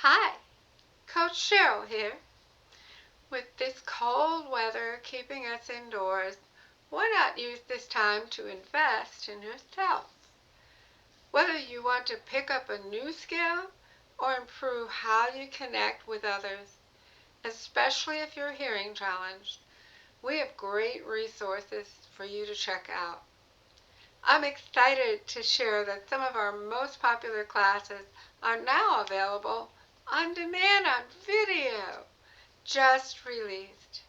Hi, Coach Cheryl here. With this cold weather keeping us indoors, why not use this time to invest in yourself? Whether you want to pick up a new skill or improve how you connect with others, especially if you're hearing challenged, we have great resources for you to check out. I'm excited to share that some of our most popular classes are now available on demand on video, just released.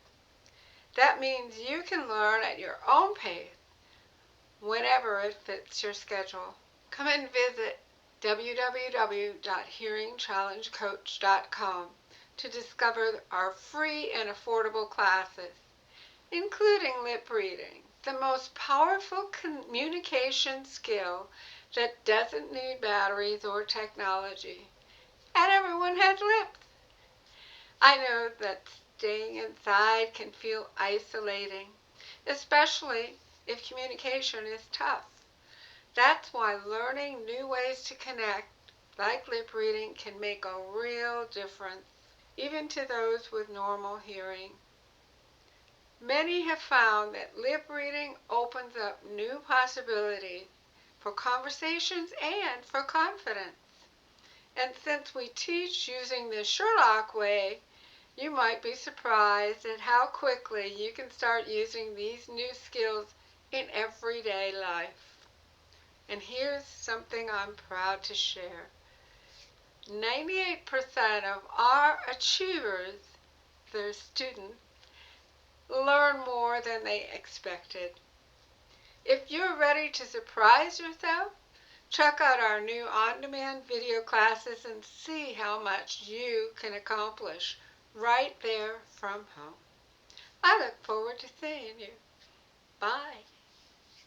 That means you can learn at your own pace whenever it fits your schedule. Come and visit www.hearingchallengecoach.com to discover our free and affordable classes, including lip reading, the most powerful communication skill that doesn't need batteries or technology. And everyone has lips. I know that staying inside can feel isolating, especially if communication is tough. That's why learning new ways to connect, like lip reading, can make a real difference, even to those with normal hearing. Many have found that lip reading opens up new possibilities for conversations and for confidence. And since we teach using the Sherlock way, you might be surprised at how quickly you can start using these new skills in everyday life. And here's something I'm proud to share. 98% of our achievers, their students, learn more than they expected. If you're ready to surprise yourself, check out our new on-demand video classes and see how much you can accomplish right there from home. I look forward to seeing you. Bye.